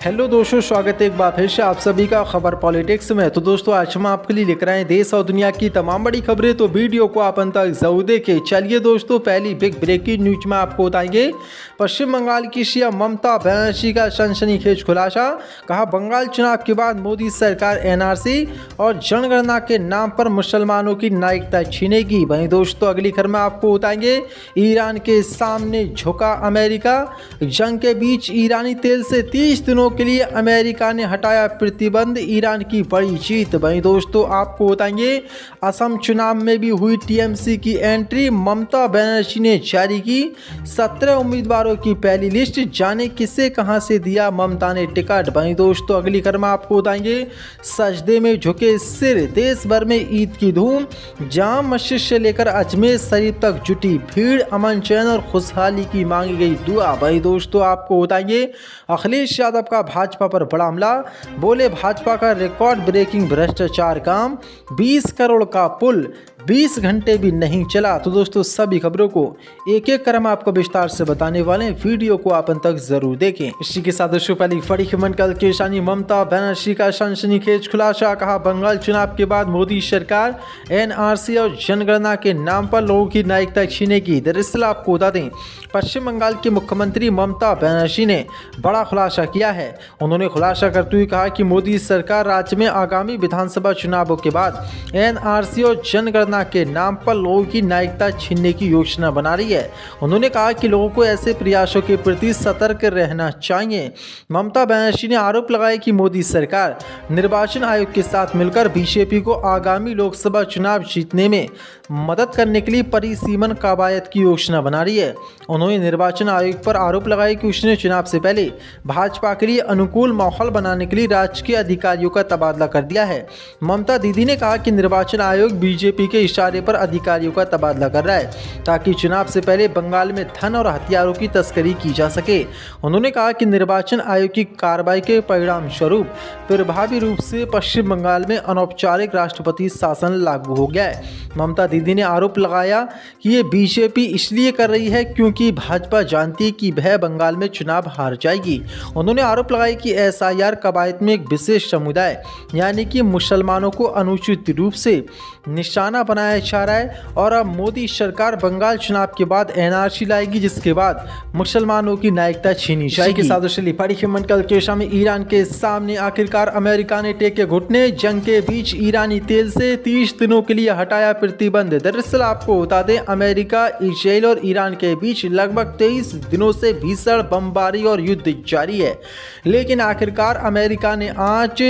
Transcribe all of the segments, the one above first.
Hello दोस्तों, स्वागत है एक बार फिर से आप सभी का खबर पॉलिटिक्स में। तो दोस्तों आज हम आपके लिए लेकर आए देश और दुनिया की तमाम बड़ी खबरें, तो वीडियो को आप अंत तक जरूर देखें। चलिए दोस्तों, पहली बिग ब्रेकिंग न्यूज में आपको बताएंगे पश्चिम बंगाल की सीएम ममता बनर्जी का सनसनीखेज खुलासा। कहा बंगाल चुनाव के बाद मोदी सरकार एनआरसी और जनगणना के नाम पर मुसलमानों की नागरिकता छीनेगी। वहीं दोस्तों अगली खबर में आपको बताएंगे ईरान के सामने झुका अमेरिका। जंग के बीच ईरानी तेल से 30 दिनों के लिए अमेरिका ने हटाया प्रतिबंध, ईरान की बड़ी जीत। वहीं दोस्तों आपको बताएंगे असम चुनाव में भी हुई टीएमसी की एंट्री। ममता बनर्जी ने जारी की 17 उम्मीदवारों की पहली लिस्ट, जाने किसे कहां से दिया ममता ने टिकट। वहीं दोस्तों अगली खबर में आपको बताएंगे सजदे में झुके सिर, देश भर में ईद की धूम। जाम मस्जिद से लेकर अजमेर शरीफ तक जुटी भीड़, अमन चैन और खुशहाली की मांगी गई दुआ। वहीं दोस्तों आपको बताएंगे अखिलेश यादव का भाजपा पर बड़ा हमला, बोले भाजपा का रिकॉर्ड ब्रेकिंग भ्रष्टाचार काम, 20 करोड़ का पुल 20 घंटे भी नहीं चला। तो दोस्तों सभी खबरों को एक एक कर हम आपको विस्तार से बताने वाले हैं, वीडियो को आप अंत तक जरूर देखें। इसी के साथ दोस्तों पहली बड़ी खबर कल के शानी ममता बनर्जी का सनसनीखेज खुलासा। कहा बंगाल चुनाव के बाद मोदी सरकार एनआरसी और जनगणना के नाम पर लोगों की नागरिकता छीनेगी। दरअसल आपको बता दें पश्चिम बंगाल की मुख्यमंत्री ममता बनर्जी ने बड़ा खुलासा किया है। उन्होंने खुलासा करते हुए कहा कि मोदी सरकार राज्य में आगामी विधानसभा चुनावों के बाद एनआरसी और जनगणना के नाम पर लोगों की नागरिकता छीनने की योजना बना रही है। उन्होंने कहा कि लोगों को ऐसे प्रयासों के प्रति सतर्क रहना चाहिए। ममता बनर्जी ने आरोप लगाया कि मोदी सरकार निर्वाचन आयोग के साथ मिलकर बीजेपी को आगामी लोकसभा चुनाव जीतने में मदद करने के लिए परिसीमन कवायद की योजना बना रही है। उन्होंने निर्वाचन आयोग पर आरोप लगाया कि उसने चुनाव से पहले भाजपा के लिए अनुकूल माहौल बनाने के लिए राज्य के अधिकारियों का तबादला कर दिया है। ममता दीदी ने कहा कि निर्वाचन आयोग बीजेपी के इशारे पर अधिकारियों का तबादला कर रहा है ताकि चुनाव से पहले बंगाल में धन और हथियारों की तस्करी की जा सके। उन्होंने कहा कि निर्वाचन आयोग की कार्रवाई के परिणाम स्वरूप प्रभावी रूप से पश्चिम बंगाल में अनौपचारिक राष्ट्रपति शासन लागू हो गया है। ममता दीदी ने आरोप लगाया कि ये बीजेपी इसलिए कर रही है क्योंकि भाजपा जानती है कि वह बंगाल में चुनाव हार जाएगी। उन्होंने आरोप लगाया कि एसआईआर कवायद में एक विशेष समुदाय यानी कि मुसलमानों को अनुचित रूप से निशाना बनाया जा रहा है और अब मोदी सरकार बंगाल चुनाव के बाद एनआरसी लाएगी, जिसके बाद मुसलमानों की नागरिकता छीनी जाएगी। के साथ कल केशा में ईरान के सामने आखिरकार अमेरिका ने टेके घुटने। जंग के बीच ईरानी तेल से 30 दिनों के लिए हटाया प्रतिबंध। दरअसल आपको बता दें अमेरिका, इजराइल और ईरान के बीच लगभग 23 दिनों से भीषण बमबारी और युद्ध जारी है, लेकिन आखिरकार अमेरिका ने आज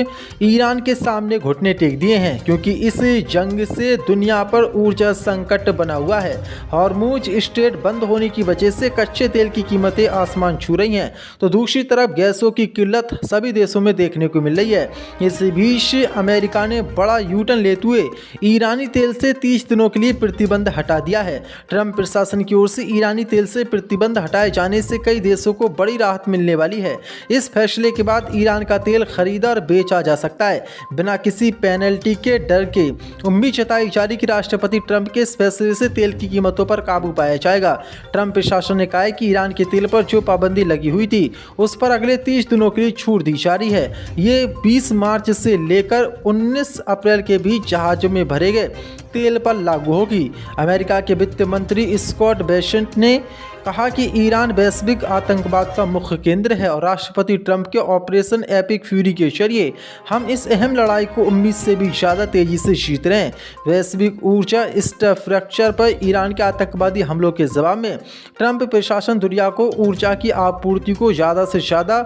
ईरान के सामने घुटने टेक दिए हैं क्योंकि इस जंग से दुनिया पर ऊर्जा संकट बना हुआ है। हॉर्मुज स्ट्रेट बंद होने की वजह से कच्चे तेल की कीमतें आसमान छू रही हैं, तो दूसरी तरफ गैसों की किल्लत सभी देशों में देखने को मिल रही है। इस बीच अमेरिका ने बड़ा यूटर्न लेते हुए ईरानी तेल से 30 दिनों के लिए प्रतिबंध हटा दिया है। ट्रंप प्रशासन की ओर से ईरानी तेल से प्रतिबंध हटाए जाने से कई देशों को बड़ी राहत मिलने वाली है। इस फैसले के बाद ईरान का तेल खरीदा और बेचा जा सकता है बिना किसी पेनल्टी के डर के। उम्मीद जताई जा रही कि राष्ट्रपति ट्रंप के इस फैसले से तेल की कीमतों पर काबू पाया जाएगा। ट्रंप प्रशासन ने कहा है कि ईरान के तेल पर जो पाबंदी लगी हुई थी उस पर अगले 30 दिनों के लिए छूट दी जा रही है। ये 20 मार्च से लेकर 19 अप्रैल के बीच जहाजों में भरे गए तेल पर लागू होगी। अमेरिका के वित्त मंत्री स्कॉट बेसेंट ने कहा कि ईरान वैश्विक आतंकवाद का मुख्य केंद्र है और राष्ट्रपति ट्रंप के ऑपरेशन एपिक फ्यूरी के जरिए हम इस अहम लड़ाई को उम्मीद से भी ज़्यादा तेजी से जीत रहे हैं। वैश्विक ऊर्जा इंफ्रास्ट्रक्चर पर ईरान के आतंकवादी हमलों के जवाब में ट्रंप प्रशासन दुनिया को ऊर्जा की आपूर्ति को ज़्यादा से ज़्यादा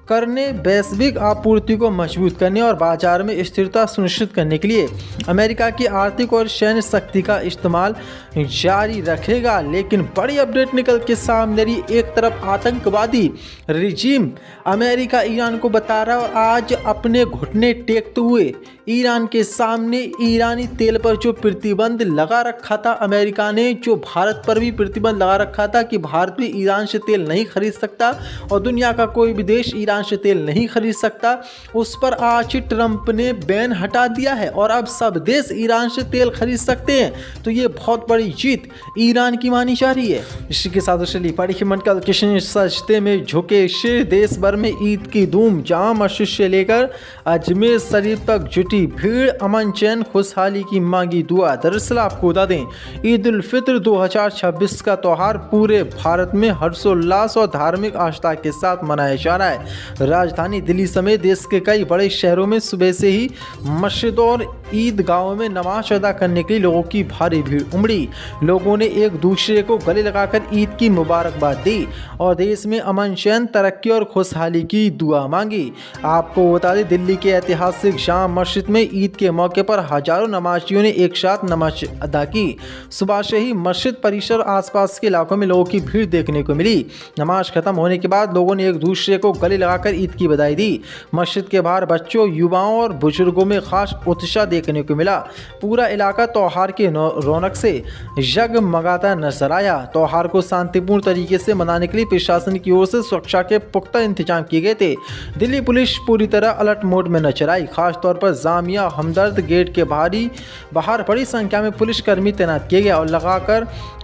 करने, वैश्विक आपूर्ति को मजबूत करने और बाजार में स्थिरता सुनिश्चित करने के लिए अमेरिका की आर्थिक और सैन्य शक्ति का इस्तेमाल जारी रखेगा। लेकिन बड़ी अपडेट निकल के सामने रही। एक तरफ आतंकवादी रिजीम अमेरिका ईरान को बता रहा है और आज अपने घुटने टेकते हुए ईरान के सामने ईरानी तेल पर जो प्रतिबंध लगा रखा था अमेरिका ने, जो भारत पर भी प्रतिबंध लगा रखा था कि भारत भी ईरान से तेल नहीं खरीद सकता और दुनिया का कोई भी देश ईरान ईरान से तेल नहीं खरीद सकता, उस पर आज ट्रंप ने बैन हटा दिया है और अब सब देश ईरान से तेल खरीद सकते हैं। तो ये बहुत बड़ी जीत ईरान की मानी जा रही है। इसी के साथ चलिए पढ़ी मन कल किशन सजदे में झुके शेर, देश भर में ईद की धूम, जामा मस्जिद से लेकर अजमेर शरीफ तक जुटी भीड़, अमन चैन खुशहाली की मांगी दुआ। दरअसल आपको बता दें, ईद उल फित्र 2026 का त्यौहार पूरे भारत में हर्षोल्लास और धार्मिक आस्था के साथ मनाया जा रहा है। राजधानी दिल्ली समेत देश के कई बड़े शहरों में सुबह से ही मस्जिद और ईदगाहों में नमाज अदा करने के लिए लोगों की भारी भीड़ उमड़ी। लोगों ने एक दूसरे को गले लगाकर ईद की मुबारकबाद दी और देश में अमन चैन, तरक्की और खुशहाली की दुआ मांगी। आपको बता दें, दिल्ली के ऐतिहासिक जामा मस्जिद में ईद के मौके पर हजारों नमाजियों ने एक साथ नमाज अदा की। सुबह से ही मस्जिद परिसर आसपास के इलाकों में लोगों की भीड़ देखने को मिली। नमाज खत्म होने के बाद लोगों ने एक दूसरे को गले लगाकर ईद की बधाई दी। मस्जिद के बाहर बच्चों, युवाओं और बुजुर्गों में खास उत्साह देखने को मिला। पूरा इलाका त्यौहार के रौनक से जगमगाता नजर आया। त्यौहार को शांतिपूर्ण तरीके से मनाने के लिए प्रशासन की ओर से सुरक्षा के पुख्ता इंतजाम किए गए थे। दिल्ली पुलिस पूरी तरह अलर्ट मोड में नजर आई। खासतौर पर जामिया हमदर्द गेट के बाहर बड़ी संख्या में पुलिसकर्मी तैनात किए गए और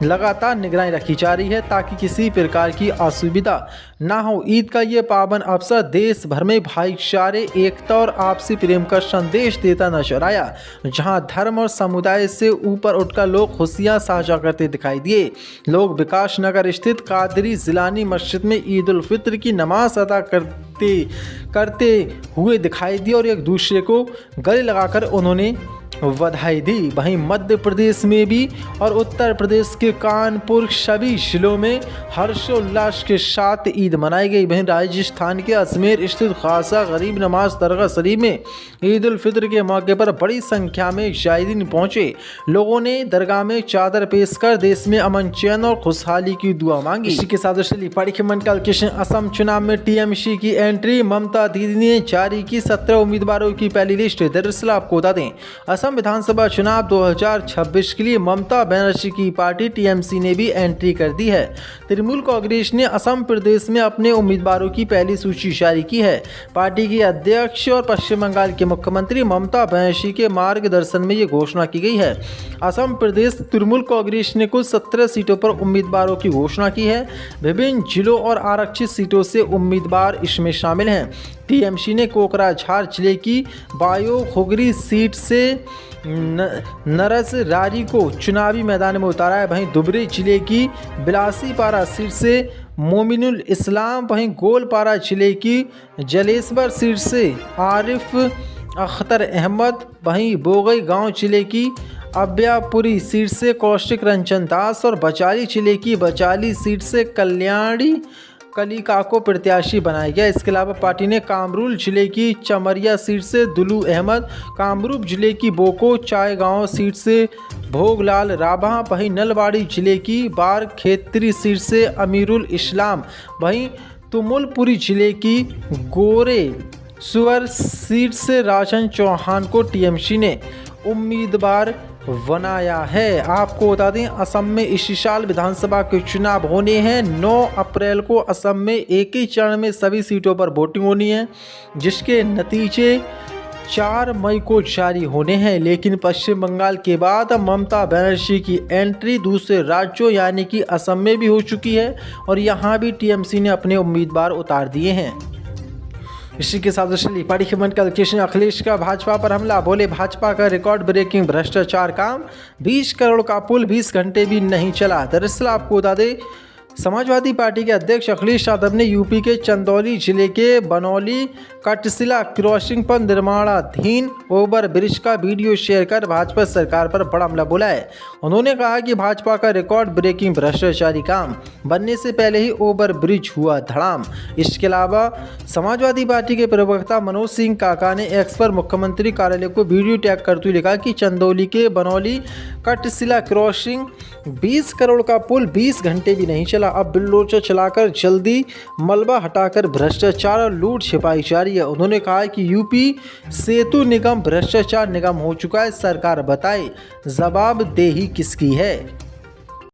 लगातार निगरानी रखी जा रही है ताकि किसी प्रकार की असुविधा ना हो। ईद का ये पावन अवसर देश भर में भाईचारे, एकता और आपसी प्रेम का संदेश देता नजर आया, जहां धर्म और समुदाय से ऊपर उठकर लोग खुशियां साझा करते दिखाई दिए। लोग विकास नगर स्थित कादरी जिलानी मस्जिद में ईद उल फित्र की नमाज अदा करते हुए दिखाई दिए और एक दूसरे को गले लगाकर उन्होंने बधाई दी। वहीं मध्य प्रदेश में भी और उत्तर प्रदेश के कानपुर सभी जिलों में हर्षोल्लास के साथ ईद मनाई गई। वहीं राजस्थान के अजमेर स्थित खासा गरीब नवाज दरगाह शरीफ में ईद उल फित्र के मौके पर बड़ी संख्या में जायरीन पहुंचे। लोगों ने दरगाह में चादर पेश कर देश में अमन चैन और खुशहाली की दुआ मांगी। इसी के साथ असम चुनाव में टीएमसी की एंट्री, ममता दीदी ने जारी की 17 उम्मीदवारों की पहली लिस्ट। दरअसल आपको बता दें, असम विधानसभा चुनाव 2026 के लिए ममता बनर्जी की पार्टी टीएमसी ने भी एंट्री कर दी है। तृणमूल कांग्रेस ने असम प्रदेश में अपने उम्मीदवारों की पहली सूची जारी की है। पार्टी की अध्यक्ष और पश्चिम बंगाल के मुख्यमंत्री ममता बनर्जी के मार्गदर्शन में ये घोषणा की गई है। असम प्रदेश तृणमूल कांग्रेस ने कुल 17 सीटों पर उम्मीदवारों की घोषणा की है। विभिन्न जिलों और आरक्षित सीटों से उम्मीदवार इसमें शामिल हैं। टीएमसी ने कोकराझार जिले की बायो खुगरी सीट से नरस रारी को चुनावी मैदान में उतारा है। वहीं दुबरी जिले की बिलासीपारा सीट से मोमिनुल इस्लाम, वहीं गोलपारा जिले की जलेश्वर सीट से आरिफ अख्तर अहमद, वहीं बोगई गांव जिले की अब्यापुरी सीट से कौशिक रंजन दास और बचाली जिले की बचाली सीट से कल्याणी कलिका को प्रत्याशी बनाया गया। इसके अलावा पार्टी ने कामरूल जिले की चमरिया सीट से दुलू अहमद, कामरूप जिले की बोको चाय गांव सीट से भोगलाल राभा, वहीं नलवाड़ी जिले की बार खेतरी सीट से अमीरुल इस्लाम, वहीं तुमुलपुरी जिले की गोरे सुअर सीट से राजन चौहान को टीएमसी ने उम्मीदवार बनाया है। आपको बता दें, असम में इस साल विधानसभा के चुनाव होने हैं। 9 अप्रैल को असम में एक ही चरण में सभी सीटों पर वोटिंग होनी है, जिसके नतीजे 4 मई को जारी होने हैं। लेकिन पश्चिम बंगाल के बाद ममता बनर्जी की एंट्री दूसरे राज्यों यानी कि असम में भी हो चुकी है और यहाँ भी टीएमसी ने अपने उम्मीदवार उतार दिए हैं। इसी के साथ पढ़ी अखिलेश का भाजपा पर हमला, बोले भाजपा का रिकॉर्ड ब्रेकिंग भ्रष्टाचार काम, 20 करोड़ का पुल 20 घंटे भी नहीं चला। दरअसल आपको बता दें, समाजवादी पार्टी के अध्यक्ष अखिलेश यादव ने यूपी के चंदौली जिले के बनौली कटसिला क्रॉसिंग पर निर्माणाधीन ओवर ब्रिज का वीडियो शेयर कर भाजपा सरकार पर बड़ा हमला बोला है। उन्होंने कहा कि भाजपा का रिकॉर्ड ब्रेकिंग भ्रष्टाचारी काम बनने से पहले ही ओवर ब्रिज हुआ धड़ाम। इसके अलावा समाजवादी पार्टी के प्रवक्ता मनोज सिंह काका ने एक्स पर मुख्यमंत्री कार्यालय को वीडियो टैग करते हुए लिखा कि चंदौली के बनौली कटसिला क्रॉसिंग 20 करोड़ का पुल 20 घंटे भी नहीं चला। अब बिल्डोजर चलाकर जल्दी मलबा हटाकर भ्रष्टाचार और लूट छिपाई जा रही है। उन्होंने कहा कि यूपी सेतु निगम भ्रष्टाचार निगम हो चुका है, सरकार बताए जवाबदेही किसकी है।